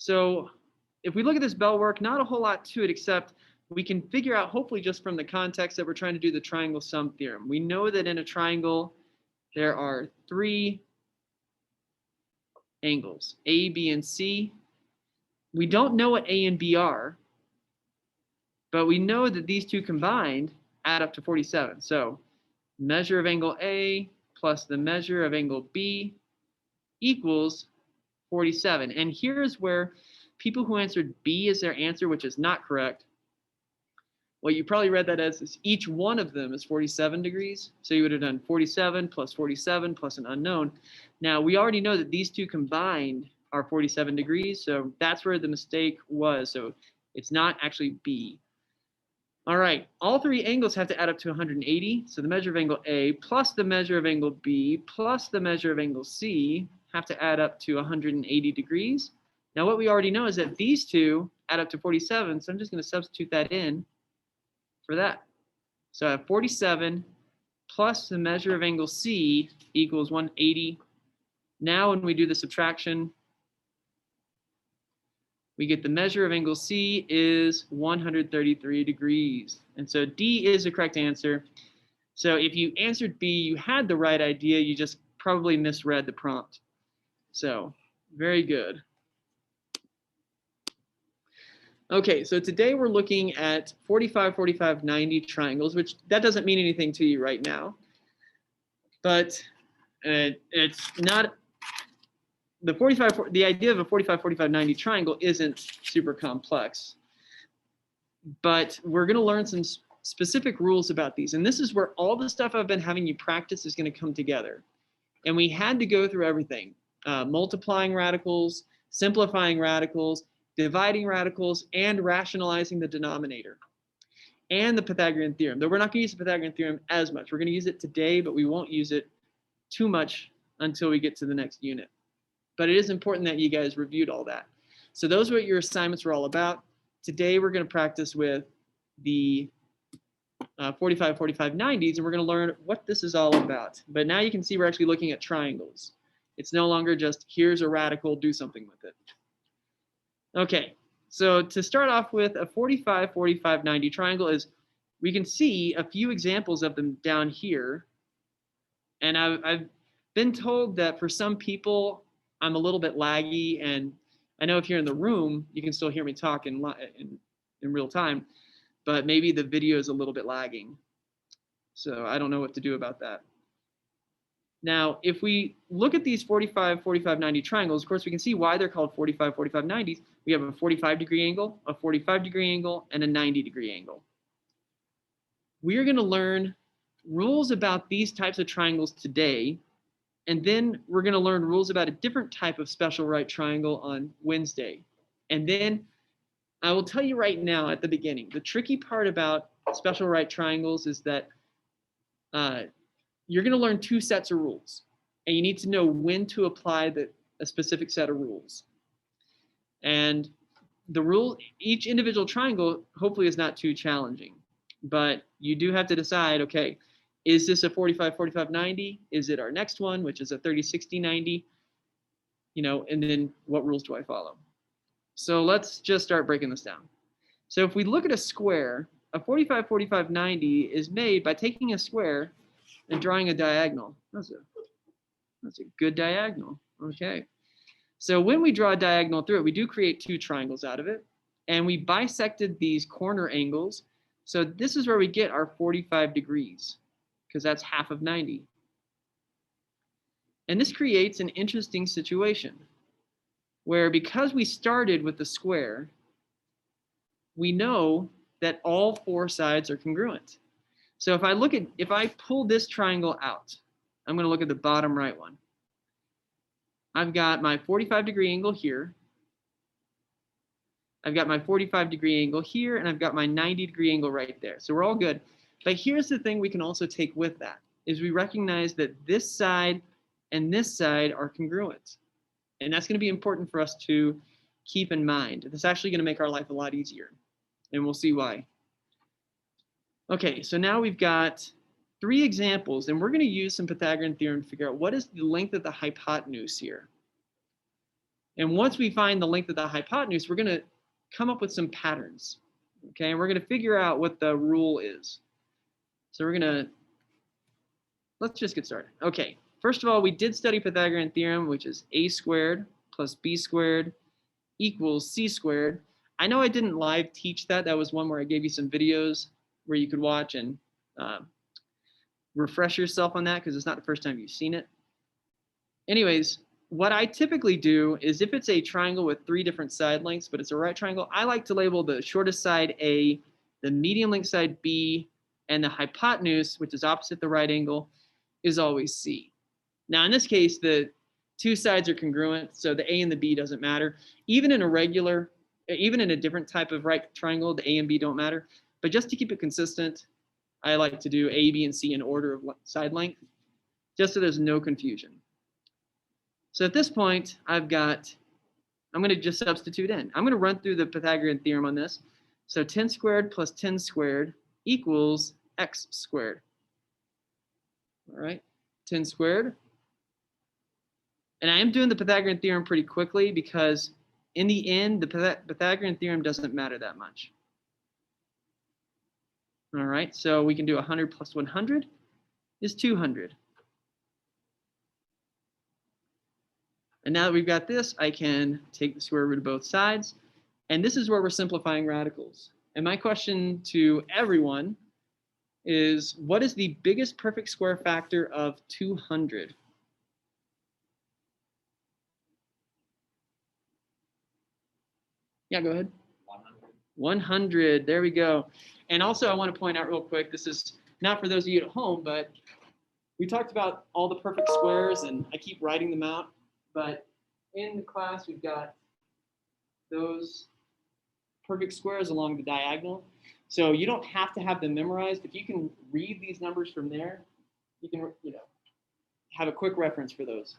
So if we look at this bell work, not a whole lot to it, except we can figure out, hopefully just from the context, that we're trying to do the triangle sum theorem. We know that in a triangle, there are 3 angles, A, B, and C. We don't know what A and B are, but we know that these two combined add up to 47. So measure of angle A plus the measure of angle B equals 47. And here's where people who answered B as their answer, which is not correct, what you probably read that as is each one of them is 47 degrees. So you would have done 47 plus an unknown. Now we already know that these two combined are 47 degrees. So that's where the mistake was. So it's not actually B. All right, all 3 angles have to add up to 180. So the measure of angle A plus the measure of angle B plus the measure of angle C have to add up to 180 degrees. Now what we already know is that these two add up to 47. So I'm just going to substitute that in for that. So I have 47 plus the measure of angle C equals 180. Now when we do the subtraction, we get the measure of angle C is 133 degrees. And so D is the correct answer. So if you answered B, you had the right idea, you just probably misread the prompt. So very good. Okay, so today we're looking at 45, 45, 90 triangles, which that doesn't mean anything to you right now. But it's not, the idea of a 45, 45, 90 triangle isn't super complex. But we're going to learn some specific rules about these. And this is where all the stuff I've been having you practice is going to come together. And we had to go through everything, multiplying radicals, simplifying radicals, dividing radicals, and rationalizing the denominator, and the Pythagorean theorem. Though we're not going to use the Pythagorean theorem as much. We're going to use it today, but we won't use it too much until we get to the next unit. But it is important that you guys reviewed all that. So those are what your assignments were all about. Today we're going to practice with the 45, 45, 90s, and we're going to learn what this is all about. But now you can see we're actually looking at triangles. It's no longer just here's a radical, do something with it. Okay, so to start off with, a 45, 45, 90 triangle is, we can see a few examples of them down here. And I've been told that for some people, I'm a little bit laggy, and I know if you're in the room, you can still hear me talk in real time, but maybe the video is a little bit lagging. So I don't know what to do about that. Now, if we look at these 45, 45, 90 triangles, of course, we can see why they're called 45, 45, 90s. We have a 45-degree angle, a 45-degree angle, and a 90-degree angle. We are going to learn rules about these types of triangles today, and then we're going to learn rules about a different type of special right triangle on Wednesday. And then I will tell you right now at the beginning, the tricky part about special right triangles is that you're going to learn 2 sets of rules, and you need to know when to apply a specific set of rules. And the rule, each individual triangle hopefully is not too challenging, but you do have to decide, okay, is this a 45, 45, 90? Is it our next one, which is a 30, 60, 90? You know, and then what rules do I follow? So let's just start breaking this down. So if we look at a square, a 45, 45, 90 is made by taking a square and drawing a diagonal. That's a good diagonal. Okay. So when we draw a diagonal through it, we do create 2 triangles out of it. And we bisected these corner angles. So this is where we get our 45 degrees, because that's half of 90. And this creates an interesting situation where, because we started with the square, we know that all 4 sides are congruent. So if I pull this triangle out, I'm going to look at the bottom right one. I've got my 45-degree angle here. I've got my 45-degree angle here, and I've got my 90-degree angle right there. So we're all good. But here's the thing we can also take with that, is we recognize that this side and this side are congruent. And that's going to be important for us to keep in mind. It's actually going to make our life a lot easier, and we'll see why. Okay, so now we've got 3 examples, and we're going to use some Pythagorean theorem to figure out what is the length of the hypotenuse here. And once we find the length of the hypotenuse, we're going to come up with some patterns. Okay, and we're going to figure out what the rule is. So let's just get started. Okay, first of all, we did study Pythagorean theorem, which is a squared plus b squared equals c squared. I know I didn't live teach that. That was one where I gave you some videos where you could watch and refresh yourself on that because it's not the first time you've seen it. Anyways, what I typically do is if it's a triangle with 3 different side lengths, but it's a right triangle, I like to label the shortest side A, the medium length side B, and the hypotenuse, which is opposite the right angle, is always C. Now, in this case, the 2 sides are congruent, so the A and the B doesn't matter. Even in a different type of right triangle, the A and B don't matter. But just to keep it consistent, I like to do A, B, and C in order of side length, just so there's no confusion. So at this point, I'm going to just substitute in. I'm going to run through the Pythagorean theorem on this. So 10 squared plus 10 squared equals x squared. All right, 10 squared. And I am doing the Pythagorean theorem pretty quickly because in the end, the Pythagorean theorem doesn't matter that much. All right, so we can do 100 plus 100 is 200. And now that we've got this, I can take the square root of both sides. And this is where we're simplifying radicals. And my question to everyone is, what is the biggest perfect square factor of 200? Yeah, go ahead. 100. 100, there we go. And also I want to point out real quick, this is not for those of you at home, but we talked about all the perfect squares and I keep writing them out. But in the class, we've got those perfect squares along the diagonal. So you don't have to have them memorized. If you can read these numbers from there, you can have a quick reference for those.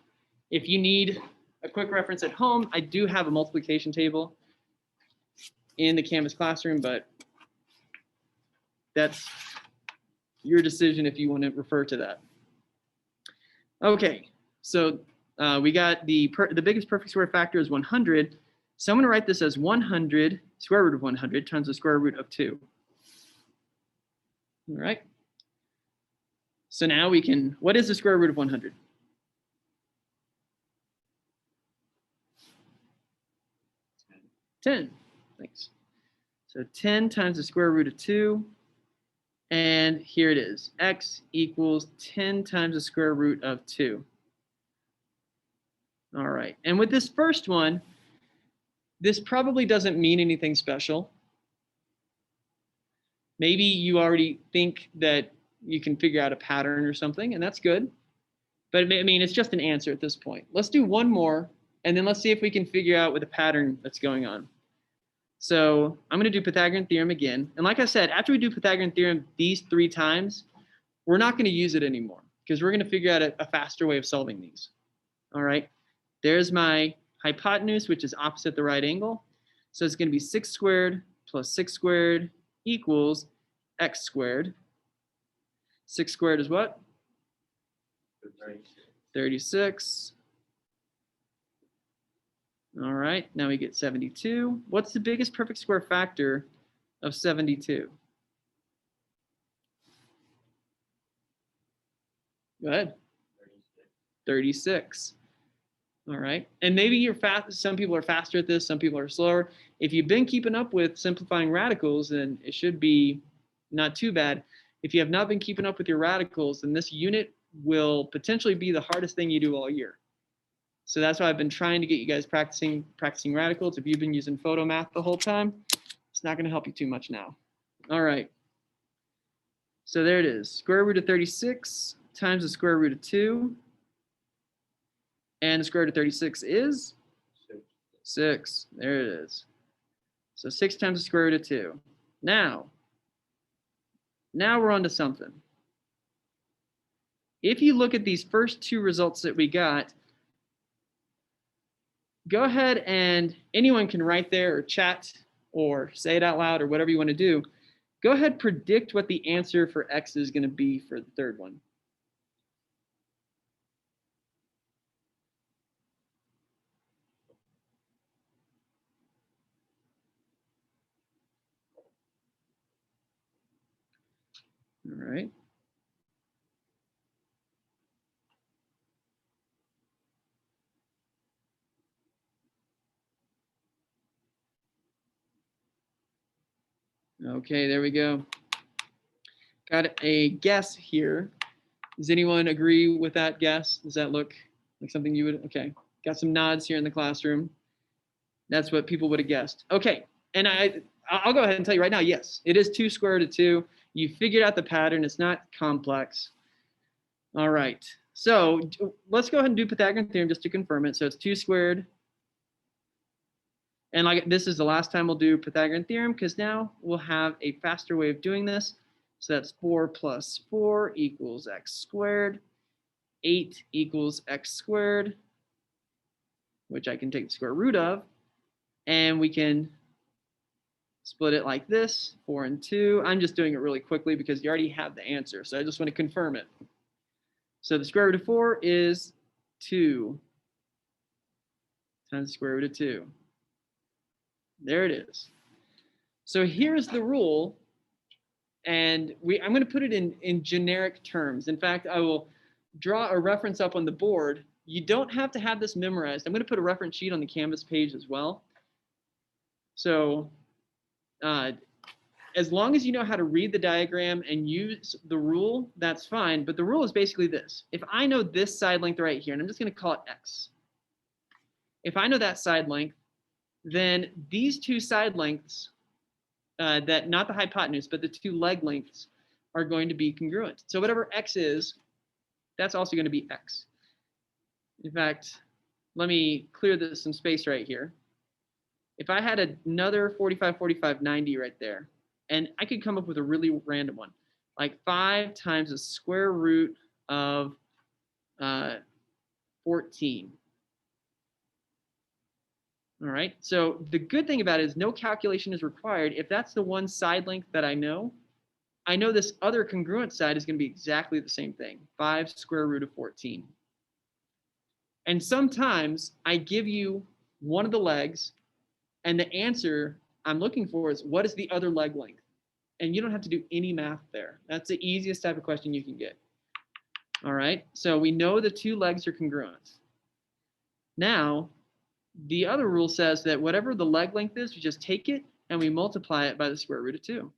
If you need a quick reference at home, I do have a multiplication table in the Canvas classroom, but that's your decision if you want to refer to that. Okay, so we got the biggest perfect square factor is 100. So I'm going to write this as 100 square root of 100 times the square root of 2. All right. So now we can, what is the square root of 100? Ten. Thanks. So 10 times the square root of 2. And here it is. X equals 10 times the square root of 2. All right. And with this first one, this probably doesn't mean anything special. Maybe you already think that you can figure out a pattern or something, and that's good. But I mean, it's just an answer at this point. Let's do one more, and then let's see if we can figure out what the pattern that's going on. So I'm going to do Pythagorean theorem again. And like I said, after we do Pythagorean theorem these 3 times, we're not going to use it anymore because we're going to figure out a faster way of solving these. All right. There's my hypotenuse, which is opposite the right angle. So it's going to be 6 squared plus 6 squared equals x squared. 6 squared is what? 36. All right, now we get 72. What's the biggest perfect square factor of 72? Go ahead. 36. All right, and maybe you're fast. Some people are faster at this, some people are slower. If you've been keeping up with simplifying radicals, then it should be not too bad. If you have not been keeping up with your radicals, then this unit will potentially be the hardest thing you do all year. So that's why I've been trying to get you guys practicing radicals. If you've been using photomath the whole time, it's not going to help you too much now. All right. So there it is. Square root of 36 times the square root of 2. And the square root of 36 is 6. There it is. So 6 times the square root of 2. Now we're on to something. If you look at these first 2 results that we got, go ahead and anyone can write there or chat or say it out loud or whatever you want to do. Go ahead, predict what the answer for X is going to be for the third one. All right. Okay, there we go. Got a guess here. Does anyone agree with that guess? Does that look like something you would? Okay, got some nods here in the classroom. That's what people would have guessed. Okay, and I'll go ahead and tell you right now, yes, it is 2 square root of 2. You figured out the pattern. It's not complex. All right, so let's go ahead and do Pythagorean theorem just to confirm it. So it's 2 squared. And like this is the last time we'll do Pythagorean theorem because now we'll have a faster way of doing this. So that's 4 plus 4 equals x squared. 8 equals x squared, which I can take the square root of. And we can split it like this, 4 and 2. I'm just doing it really quickly because you already have the answer. So I just want to confirm it. So the square root of 4 is 2 times the square root of 2. There it is. So here's the rule. And I'm going to put it in generic terms. In fact, I will draw a reference up on the board. You don't have to have this memorized. I'm going to put a reference sheet on the Canvas page as well. So as long as you know how to read the diagram and use the rule, that's fine. But the rule is basically this. If I know this side length right here, and I'm just going to call it x. If I know that side length, then these 2 side lengths, that not the hypotenuse, but the 2 leg lengths are going to be congruent. So whatever x is, that's also going to be x. In fact, let me clear this some space right here. If I had another 45, 45, 90 right there, and I could come up with a really random one, like 5 times the square root of 14. All right, so the good thing about it is no calculation is required. If that's the one side length that I know this other congruent side is going to be exactly the same thing, 5 square root of 14. And sometimes I give you one of the legs, and the answer I'm looking for is what is the other leg length? And you don't have to do any math there. That's the easiest type of question you can get. All right, so we know the 2 legs are congruent. Now, the other rule says that whatever the leg length is, we just take it and we multiply it by the square root of 2.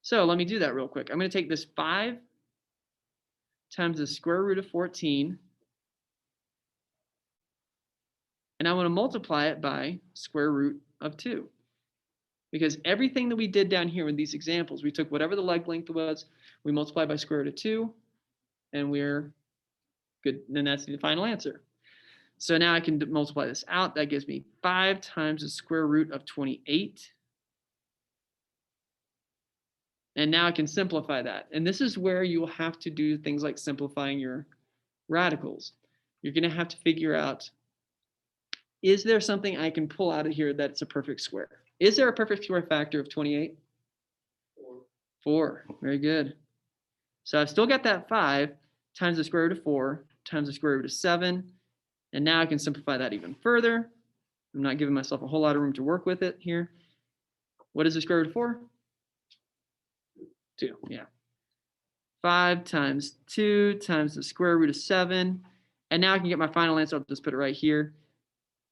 So let me do that real quick. I'm going to take this 5 times the square root of 14, and I want to multiply it by square root of 2. Because everything that we did down here in these examples, we took whatever the leg length was, we multiplied by square root of 2, and we're good. And that's the final answer. So now I can multiply this out. That gives me 5 times the square root of 28. And now I can simplify that. And this is where you will have to do things like simplifying your radicals. You're going to have to figure out, is there something I can pull out of here that's a perfect square? Is there a perfect square factor of 28? 4. Very good. So I've still got that 5 times the square root of 4 times the square root of 7. And now I can simplify that even further. I'm not giving myself a whole lot of room to work with it here. What is the square root of 4? 2, yeah. 5 times 2 times the square root of 7. And now I can get my final answer. I'll just put it right here.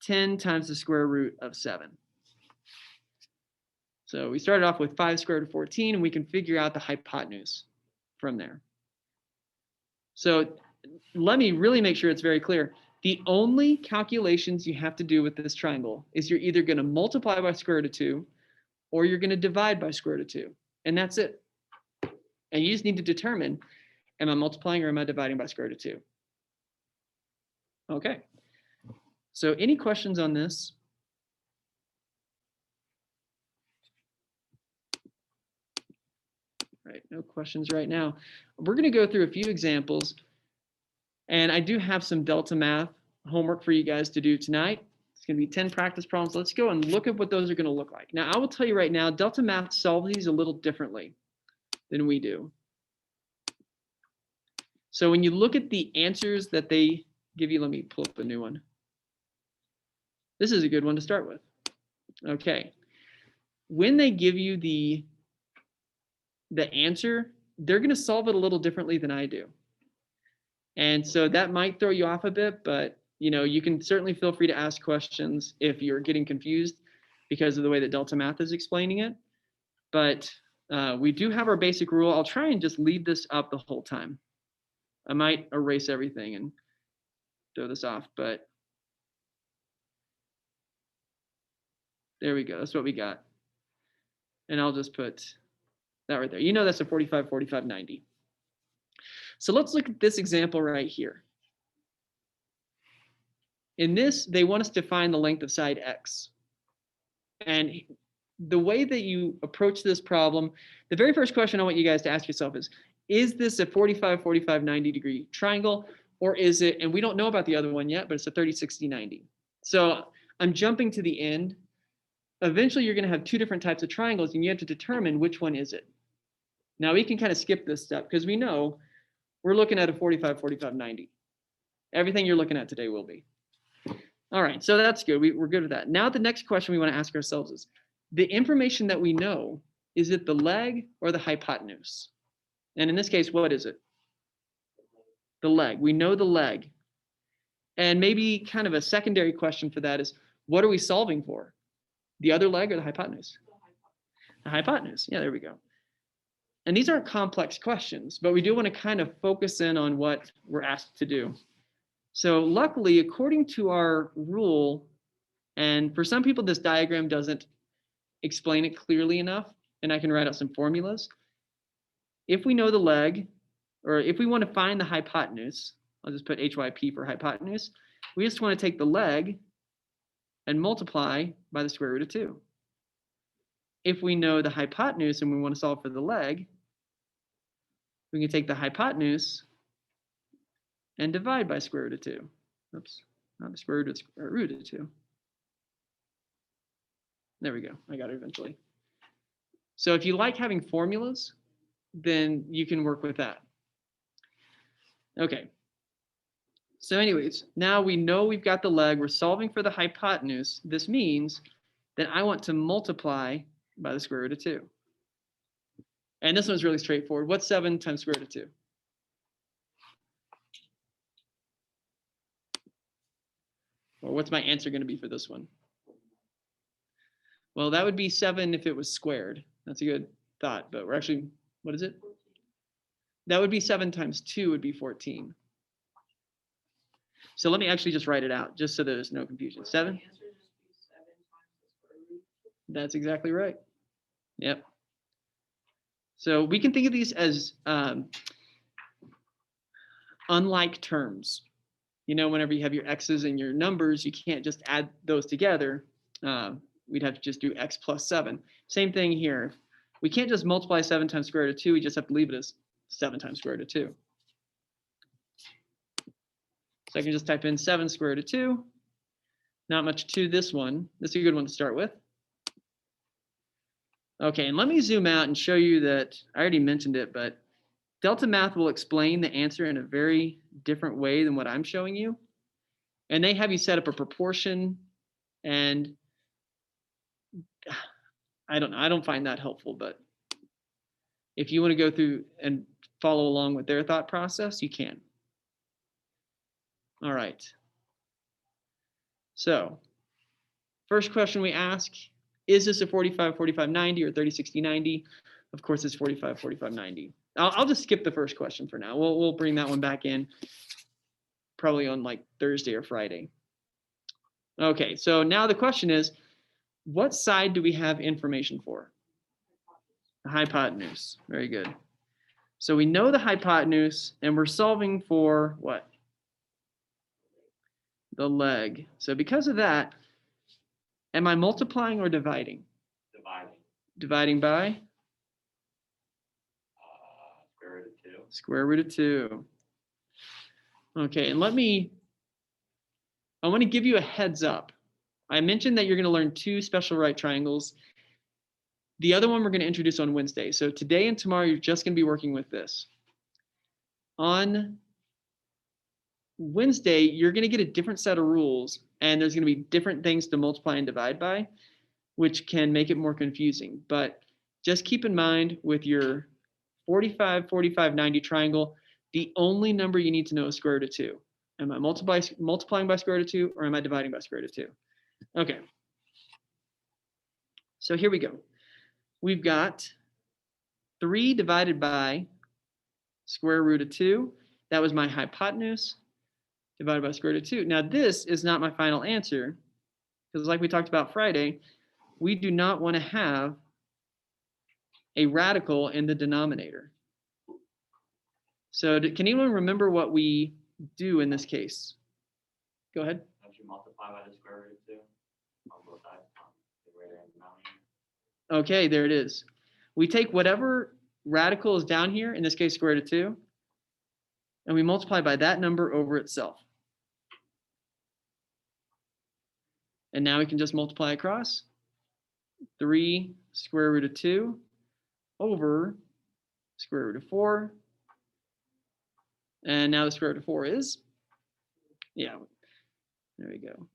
10 times the square root of 7. So we started off with 5 square root of 14, and we can figure out the hypotenuse from there. So let me really make sure it's very clear. The only calculations you have to do with this triangle is you're either going to multiply by square root of 2 or you're going to divide by square root of 2. And that's it. And you just need to determine, am I multiplying or am I dividing by square root of 2? Okay. So any questions on this? Right, no questions right now. We're going to go through a few examples. And I do have some Delta Math homework for you guys to do tonight. It's going to be 10 practice problems. Let's go and look at what those are going to look like. Now, I will tell you right now, Delta Math solves these a little differently than we do. So when you look at the answers that they give you, let me pull up a new one. This is a good one to start with. Okay. When they give you the the answer, they're going to solve it a little differently than I do. And so that might throw you off a bit, but you can certainly feel free to ask questions if you're getting confused because of the way that Delta Math is explaining it. But we do have our basic rule. I'll try and just leave this up the whole time. I might erase everything and throw this off, but there we go. That's what we got. And I'll just put that right there. That's a 45, 45, 90. So let's look at this example right here. In this, they want us to find the length of side X. And the way that you approach this problem, the very first question I want you guys to ask yourself is this a 45, 45, 90 degree triangle? Or is it, and we don't know about the other one yet, but it's a 30, 60, 90. So I'm jumping to the end. Eventually, you're going to have two different types of triangles, and you have to determine which one is it. Now, we can kind of skip this step because we know we're looking at a 45, 45, 90. Everything you're looking at today will be. All right, so that's good. We're good with that. Now, the next question we want to ask ourselves is, the information that we know, is it the leg or the hypotenuse? And in this case, what is it? The leg. We know the leg. And maybe kind of a secondary question for that is, what are we solving for? The other leg or the hypotenuse? The hypotenuse. Yeah, there we go. And these aren't complex questions, but we do want to kind of focus in on what we're asked to do. So luckily, according to our rule, and for some people, this diagram doesn't explain it clearly enough, and I can write out some formulas. If we know the leg, or if we want to find the hypotenuse, I'll just put HYP for hypotenuse. We just want to take the leg and multiply by the square root of 2. If we know the hypotenuse and we want to solve for the leg, we can take the hypotenuse and divide by square root of 2. Oops, not the square root of square root of 2. There we go. I got it eventually. So if you like having formulas, then you can work with that. Okay. So anyways, now we know we've got the leg. We're solving for the hypotenuse. This means that I want to multiply by the square root of 2. And this one's really straightforward. What's 7 times square root of 2? Or what's my answer going to be for this one? Well, that would be 7 if it was squared. That's a good thought, but we're actually, what is it? That would be 7 times 2 would be 14. So let me actually just write it out, just so there's no confusion. 7? That's exactly right. Yep. So we can think of these as unlike terms. Whenever you have your x's and your numbers, you can't just add those together. We'd have to just do x plus 7. Same thing here. We can't just multiply 7 times square root of 2. We just have to leave it as 7 times square root of 2. So I can just type in 7 square root of 2. Not much to this one. This is a good one to start with. Okay, and let me zoom out and show you that I already mentioned it, but Delta Math will explain the answer in a very different way than what I'm showing you. And they have you set up a proportion, and I don't know, I don't find that helpful, but if you want to go through and follow along with their thought process, you can. All right. So first question we ask, is this a 45, 45, 90 or 30, 60, 90? Of course, it's 45, 45, 90. I'll just skip the first question for now. We'll bring that one back in probably on like Thursday or Friday. Okay, so now the question is, what side do we have information for? The hypotenuse. Very good. So we know the hypotenuse, and we're solving for what? The leg. So because of that, am I multiplying or dividing? Dividing. Dividing by? Square root of 2. Square root of 2. Okay, and I want to give you a heads up. I mentioned that you're going to learn 2 special right triangles. The other one we're going to introduce on Wednesday. So today and tomorrow, you're just going to be working with this. On Wednesday, you're going to get a different set of rules, and there's going to be different things to multiply and divide by, which can make it more confusing. But just keep in mind with your 45, 45, 90 triangle, the only number you need to know is square root of 2. Am I multiplying by square root of 2 or am I dividing by square root of 2? Okay. So here we go. We've got 3 divided by square root of 2. That was my hypotenuse divided by square root of 2. Now this is not my final answer because like we talked about Friday, we do not want to have a radical in the denominator. So can anyone remember what we do in this case? Go ahead. Don't you multiply by the square root of 2 on both sides? The greater and denominator. Okay, there it is. We take whatever radical is down here, in this case square root of 2, and we multiply by that number over itself. And now we can just multiply across 3 square root of 2 over square root of 4. And now the square root of 4 is, yeah, there we go.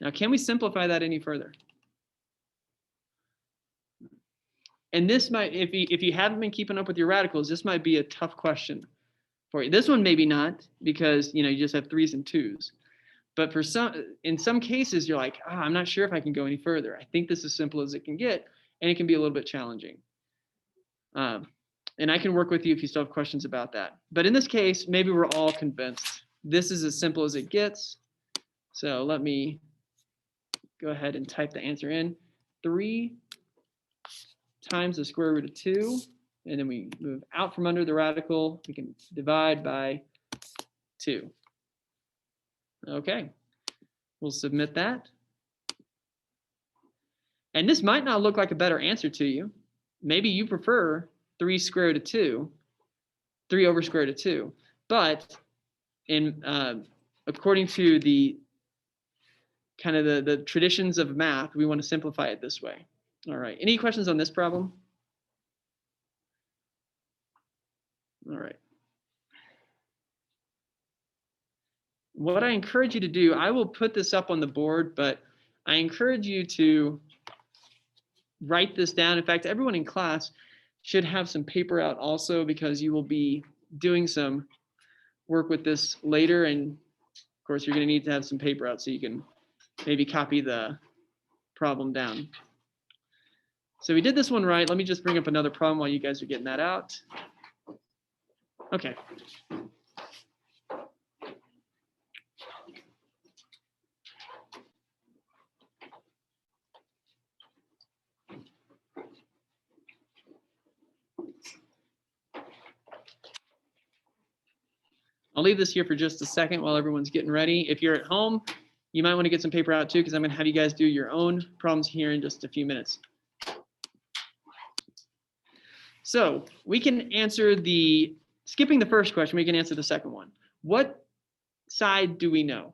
Now, can we simplify that any further? And this might, if you haven't been keeping up with your radicals, this might be a tough question for you. This one maybe not, because you just have 3's and 2's. But in some cases, you're like, I'm not sure if I can go any further. I think this is as simple as it can get, and it can be a little bit challenging. And I can work with you if you still have questions about that. But in this case, maybe we're all convinced this is as simple as it gets. So let me go ahead and type the answer in. 3 times the square root of 2, and then we move out from under the radical. We can divide by 2. Okay, we'll submit that. And this might not look like a better answer to you. Maybe you prefer 3 square root of 2, 3 over square root of 2. But according to the kind of the traditions of math, we want to simplify it this way. All right, any questions on this problem? All right. What I encourage you to do, I will put this up on the board, but I encourage you to write this down. In fact, everyone in class should have some paper out also, because you will be doing some work with this later. And of course, you're going to need to have some paper out so you can maybe copy the problem down. So we did this one right. Let me just bring up another problem while you guys are getting that out. Okay. I'll leave this here for just a second while everyone's getting ready. If you're at home, you might want to get some paper out too, because I'm going to have you guys do your own problems here in just a few minutes. So we can answer skipping the first question, we can answer the second one. What side do we know?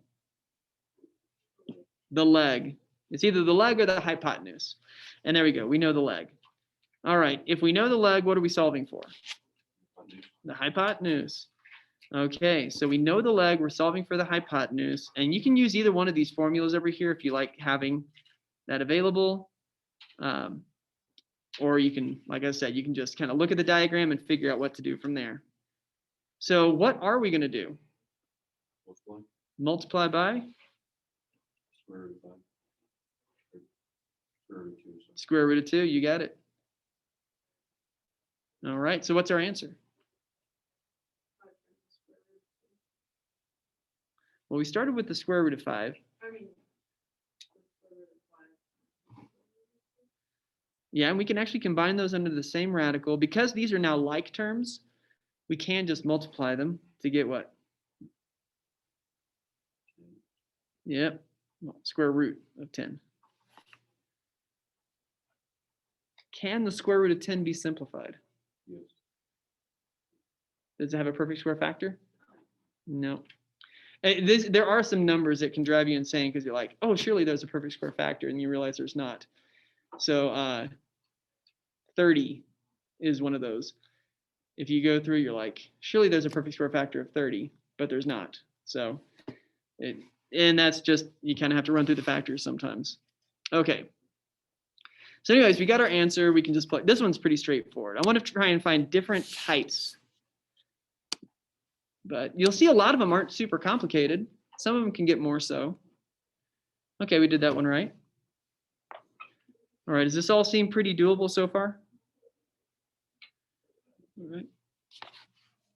The leg. It's either the leg or the hypotenuse. And there we go, we know the leg. All right, if we know the leg, what are we solving for? The hypotenuse. Okay, so we know the leg, we're solving for the hypotenuse, and you can use either one of these formulas over here if you like having that available. Or you can, like I said, you can just kind of look at the diagram and figure out what to do from there. So what are we going to do? Multiply by? Square root of 2, you got it. All right, so what's our answer? Well, we started with the square root of 5. Yeah, and we can actually combine those under the same radical. Because these are now like terms, we can just multiply them to get what? Yep, square root of 10. Can the square root of 10 be simplified? Yes. Does it have a perfect square factor? No. There are some numbers that can drive you insane because you're like, oh, surely there's a perfect square factor, and you realize there's not. So 30 is one of those. If you go through, you're like, surely there's a perfect square factor of 30, but there's not. So, and that's just, you kind of have to run through the factors sometimes. Okay. So anyways, we got our answer. We can just plug. This one's pretty straightforward. I want to try and find different types. But you'll see a lot of them aren't super complicated. Some of them can get more so. Okay, we did that one right. All right, does this all seem pretty doable so far? All right.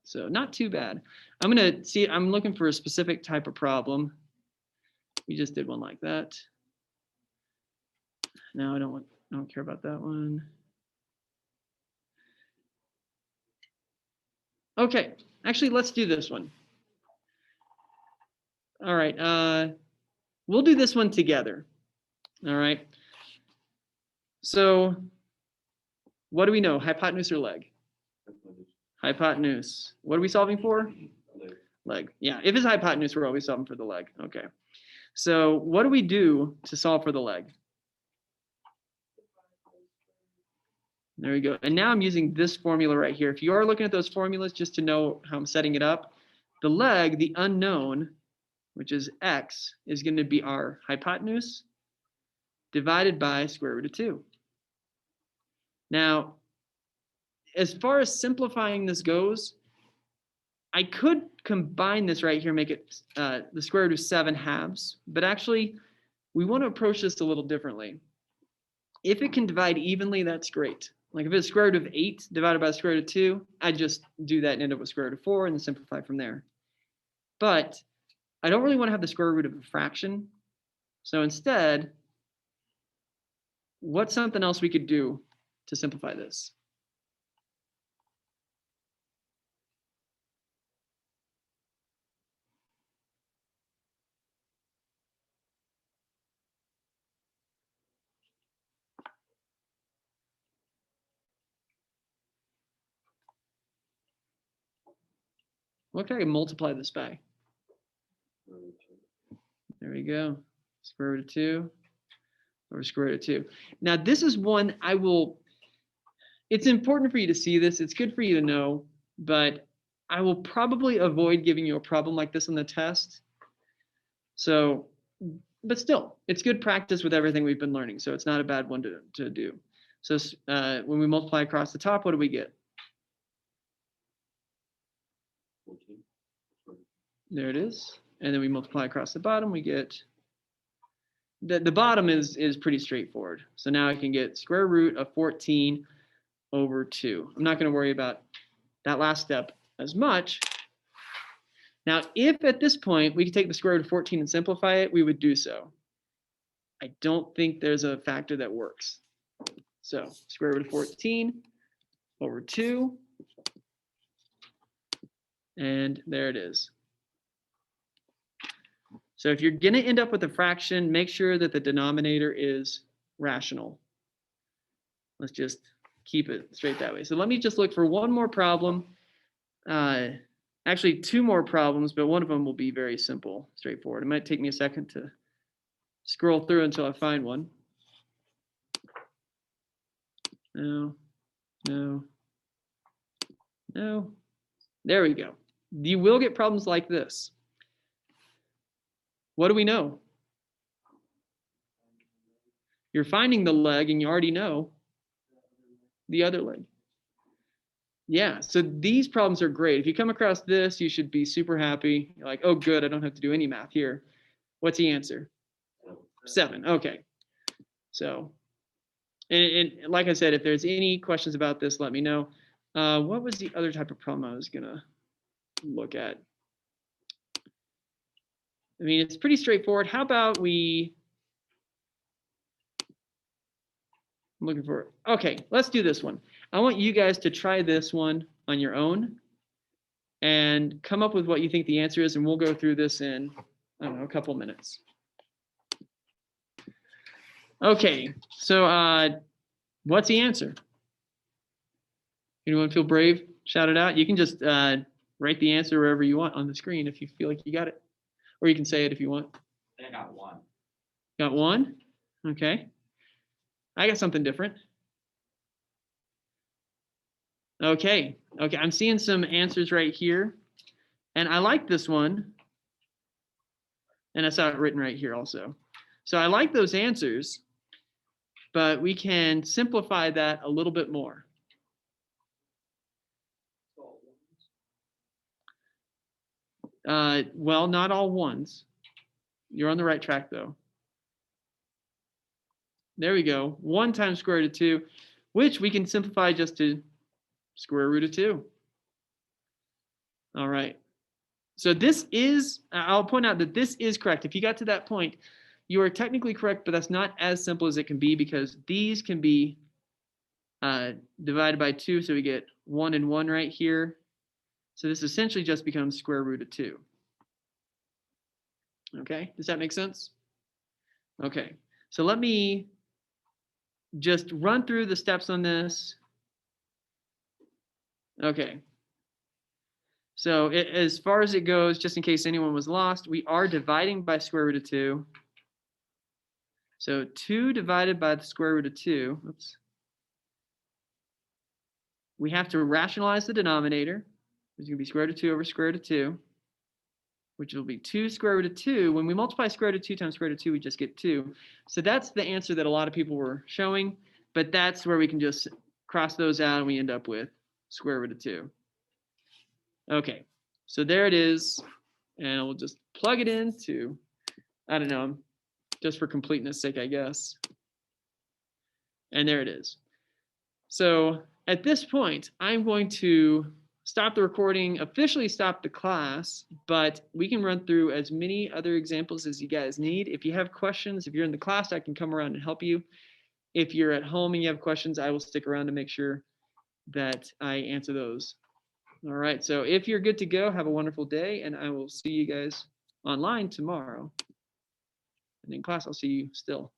So not too bad. I'm looking for a specific type of problem. We just did one like that. No, I don't care about that one. Okay, actually, let's do this one. All right, we'll do this one together. All right. So what do we know? Hypotenuse or leg? Hypotenuse. What are we solving for? Leg. Yeah, if it's hypotenuse, we're always solving for the leg. Okay. So what do we do to solve for the leg? There we go. And now I'm using this formula right here. If you are looking at those formulas, just to know how I'm setting it up, the leg, the unknown, which is x, is going to be our hypotenuse divided by square root of 2. Now, as far as simplifying this goes, I could combine this right here, make it the square root of 7 halves, but actually we want to approach this a little differently. If it can divide evenly, that's great. Like if it's square root of 8 divided by the square root of 2, I just do that and end up with square root of 4 and then simplify from there. But I don't really want to have the square root of a fraction. So instead, what's something else we could do to simplify this? What can I multiply this by? There we go. Square root of 2 over square root of 2. Now this is one it's important for you to see this. It's good for you to know, but I will probably avoid giving you a problem like this on the test. So, but still, it's good practice with everything we've been learning. So it's not a bad one to do. So when we multiply across the top, what do we get? 14. There it is. And then we multiply across the bottom, we get, the bottom is pretty straightforward. So now I can get square root of 14 over 2. I'm not going to worry about that last step as much. Now, if at this point we could take the square root of 14 and simplify it, we would do so. I don't think there's a factor that works. So square root of 14 over 2. And there it is. So if you're going to end up with a fraction, make sure that the denominator is rational. Let's just keep it straight that way. So let me just look for one more problem. Actually, 2 more problems, but one of them will be very simple, straightforward. It might take me a second to scroll through until I find one. No. There we go. You will get problems like this. What do we know? You're finding the leg and you already know the other leg. Yeah, so these problems are great. If you come across this, you should be super happy. You're like, oh, good, I don't have to do any math here. What's the answer? 7. Okay. So, and like I said, if there's any questions about this, let me know. What was the other type of problem I was going to look at? I mean, it's pretty straightforward. How about I'm looking for it. Okay, let's do this one. I want you guys to try this one on your own and come up with what you think the answer is, and we'll go through this in, I don't know, a couple minutes. Okay, so what's the answer? Anyone feel brave? Shout it out. You can just write the answer wherever you want on the screen if you feel like you got it. Or you can say it if you want. I think I got 1. Got 1? Okay. I got something different. Okay, I'm seeing some answers right here. And I like this one. And I saw it written right here also. So I like those answers. but we can simplify that a little bit more. Well, not all ones. You're on the right track though. There we go. 1 times square root of 2, which we can simplify just to square root of 2. All right. So this is, I'll point out that this is correct. If you got to that point, you are technically correct, but that's not as simple as it can be because these can be divided by 2. So we get 1 and 1 right here. So this essentially just becomes square root of 2. Okay, does that make sense? Okay, so let me just run through the steps on this. Okay. So as far as it goes, just in case anyone was lost, we are dividing by square root of 2. So 2 divided by the square root of 2, oops. We have to rationalize the denominator. It's going to be square root of 2 over square root of 2, which will be 2 square root of 2. When we multiply square root of 2 times square root of 2, we just get 2. So that's the answer that a lot of people were showing, but that's where we can just cross those out and we end up with square root of 2. Okay, so there it is, and we'll just plug it into, I don't know, just for completeness sake, I guess. And there it is. So at this point, I'm going to stop the recording, officially stop the class, but we can run through as many other examples as you guys need. If you have questions, if you're in the class, I can come around and help you. If you're at home and you have questions, I will stick around to make sure that I answer those. All right, so if you're good to go, have a wonderful day, and I will see you guys online tomorrow. And in class, I'll see you still.